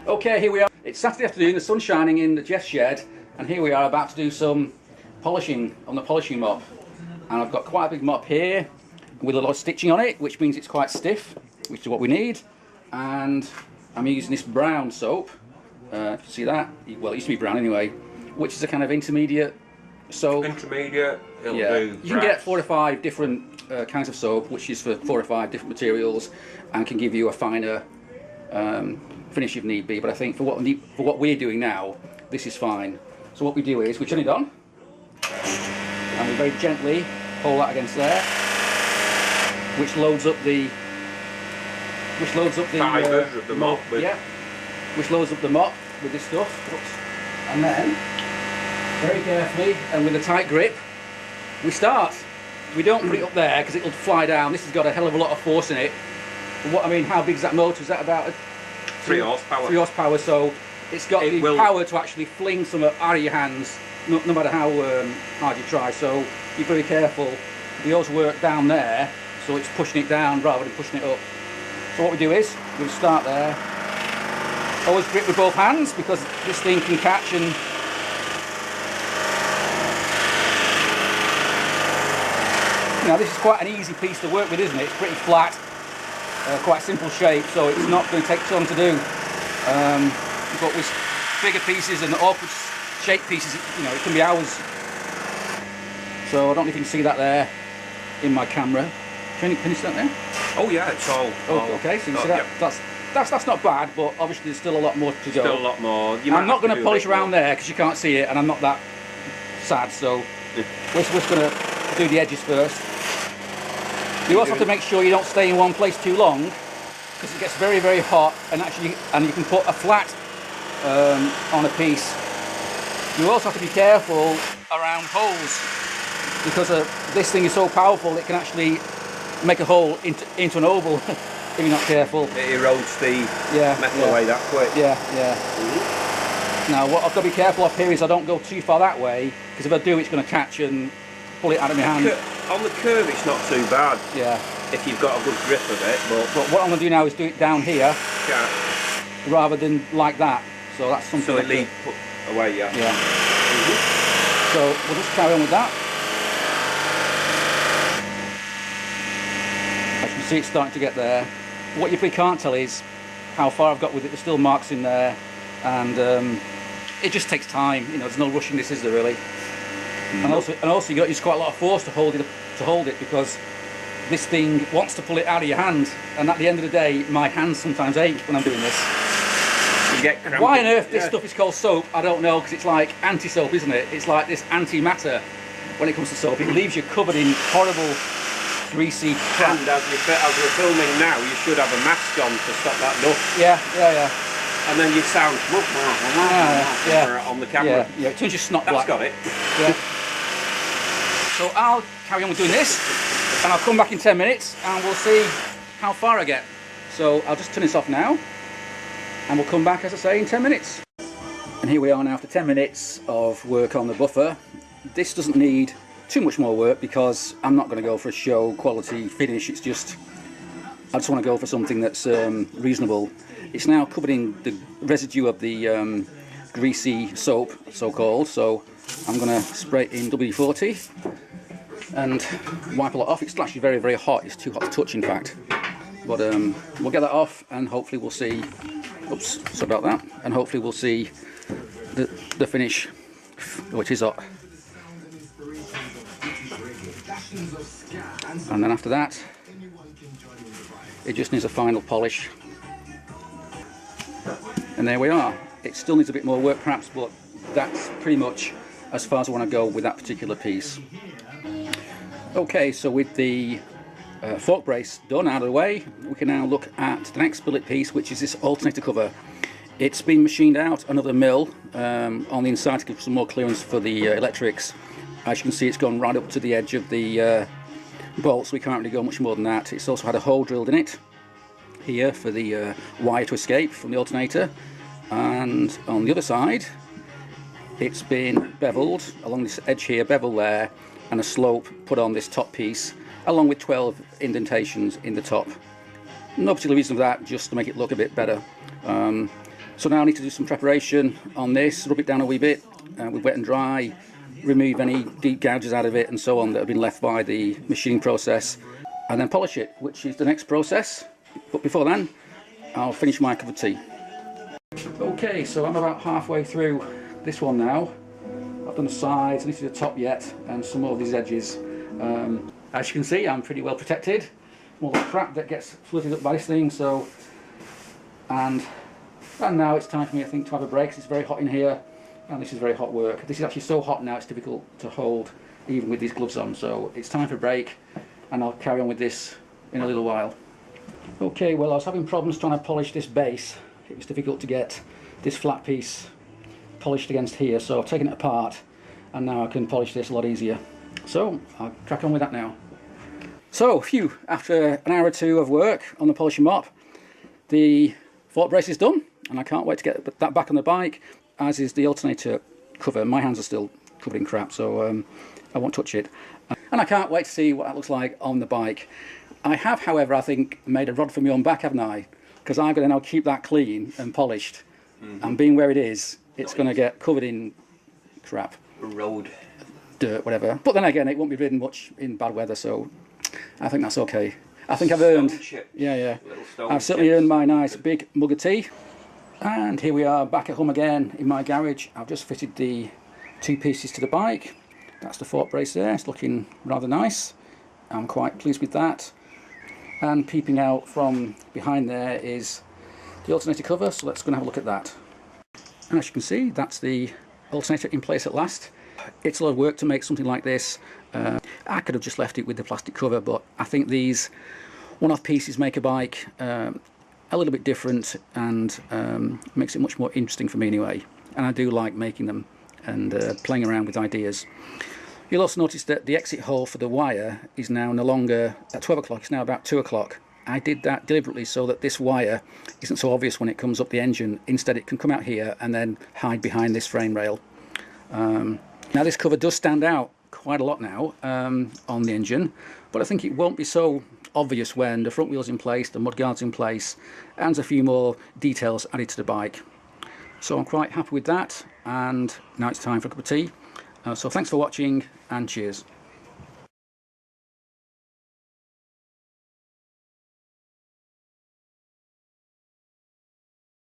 Okay, here we are. It's Saturday afternoon, the sun's shining in the Jeff's shed, and here we are about to do some polishing on the polishing mop. And I've got quite a big mop here with a lot of stitching on it, which means it's quite stiff, which is what we need. And I'm using this brown soap. If you see that, well, it used to be brown anyway, which is a kind of intermediate soap. Intermediate, it'll yeah. do. You can get 4 or 5 different kinds of soap, which is for 4 or 5 different materials, and can give you a finer finish if need be. But I think for what we're doing now, this is fine. So what we do is we turn it on, and we very gently pull that against there, which loads up the fibres of the mop. Yeah, which loads up the mop with this stuff. And then, very carefully and with a tight grip, we start. We don't put it up there because it'll fly down. This has got a hell of a lot of force in it. What I mean, how big is that motor? Is that about 3 horsepower? 3 horsepower. So it's got the power to actually fling some out of your hands, no matter how hard you try. So you're very careful. We also work down there, so it's pushing it down rather than pushing it up. So what we do is we start there. Always grip with both hands because this thing can catch and. Now this is quite an easy piece to work with, isn't it? It's pretty flat, quite simple shape, so it's not going to take too long to do. But with bigger pieces and awkward shaped pieces, you know, it can be hours. So I don't know if you can see that there in my camera. Can you see that there? Oh yeah, it's all. Okay, so you see that? Yep. That's not bad, but obviously there's still a lot more to go. Still a lot more. I'm not going to polish around there because you can't see it, and I'm not that sad. So we're just going to do the edges first. You also have to make sure you don't stay in one place too long because it gets very, very hot, and you can put a flat on a piece. You also have to be careful around holes because this thing is so powerful it can actually make a hole into an oval if you're not careful. It erodes the metal away that quick. Yeah, yeah. Now what I've got to be careful of here is I don't go too far that way because if I do it's going to catch and pull it out of my hand. On the curve it's not too bad. Yeah. If you've got a good grip of it, but what I'm going to do now is do it down here rather than like that. So that's something. So it leads away, yeah. Yeah. So we'll just carry on with that. As you can see, it's starting to get there. What you probably can't tell is how far I've got with it. There's still marks in there, and it just takes time. You know, there's no rushing this, is there really? And also you got to use quite a lot of force to hold it because this thing wants to pull it out of your hand, and at the end of the day my hands sometimes ache when I'm doing this. You get crampy. Why on earth this stuff is called soap, I don't know, because it's like anti-soap, isn't it? It's like this anti-matter when it comes to soap. It leaves you covered in horrible greasy crap. And as we're filming now, you should have a mask on to stop that dust. Yeah. And then you sound on the camera. Yeah, it turns your snot black. That's got it. Yeah. So I'll carry on with doing this, and I'll come back in 10 minutes, and we'll see how far I get. So I'll just turn this off now, and we'll come back, as I say, in 10 minutes. And here we are now after 10 minutes of work on the buffer. This doesn't need too much more work because I'm not going to go for a show quality finish. I just want to go for something that's reasonable. It's now covered in the residue of the greasy soap, so-called, so I'm going to spray it in WD-40 and wipe a lot off. It's actually very, very hot. It's too hot to touch, in fact. But we'll get that off, and hopefully we'll see. Oops, sorry about that. And hopefully we'll see the finish. Oh, it is hot. And then after that, it just needs a final polish. And there we are. It still needs a bit more work, perhaps, but that's pretty much as far as I want to go with that particular piece. Okay, so with the fork brace done out of the way, we can now look at the next billet piece, which is this alternator cover. It's been machined out another mil on the inside to give some more clearance for the electrics. As you can see, it's gone right up to the edge of the bolts. We can't really go much more than that. It's also had a hole drilled in it here for the wire to escape from the alternator, and on the other side it's been beveled along this edge here, bevel there, and a slope put on this top piece, along with 12 indentations in the top. No particular reason for that, just to make it look a bit better. So now I need to do some preparation on this, rub it down a wee bit with wet and dry, remove any deep gouges out of it and so on that have been left by the machining process, and then polish it, which is the next process. But before then, I'll finish my cup of tea. Okay, so I'm about halfway through this one now. I've done the sides, I need to do the top yet, and some more of these edges. As you can see, I'm pretty well protected from all the crap that gets flooded up by this thing. So, and now it's time for me, I think, to have a break. It's very hot in here, and this is very hot work. This is actually so hot now it's difficult to hold even with these gloves on. So it's time for a break, and I'll carry on with this in a little while. Okay, well, I was having problems trying to polish this base. It was difficult to get this flat piece polished against here, so I've taken it apart, and now I can polish this a lot easier. So I'll crack on with that now. So, phew, after an hour or two of work on the polishing mop, the fork brace is done, and I can't wait to get that back on the bike, as is the alternator cover. My hands are still covered in crap, so I won't touch it. And I can't wait to see what that looks like on the bike. I have, however, I think, made a rod for my own back, haven't I? Because I'm going to now keep that clean and polished. And being where it is, it's going to get covered in crap. Road. Dirt, whatever. But then again, it won't be ridden much in bad weather, so I think that's okay. I think I've earned... Yeah. I've certainly earned my nice big mug of tea. And here we are back at home again in my garage. I've just fitted the two pieces to the bike. That's the fork brace there. It's looking rather nice. I'm quite pleased with that. And peeping out from behind there is the alternator cover, so let's go and have a look at that. And as you can see, that's the alternator in place at last. It's a lot of work to make something like this. I could have just left it with the plastic cover, but I think these one-off pieces make a bike a little bit different, and makes it much more interesting for me anyway. And I do like making them and playing around with ideas. You'll also notice that the exit hole for the wire is now no longer at 12 o'clock, it's now about 2 o'clock. I did that deliberately so that this wire isn't so obvious when it comes up the engine. Instead, it can come out here and then hide behind this frame rail. Now this cover does stand out quite a lot now on the engine, but I think it won't be so obvious when the front wheel's in place, the mudguard's in place, and a few more details added to the bike. So I'm quite happy with that, and now it's time for a cup of tea. So thanks for watching, and cheers.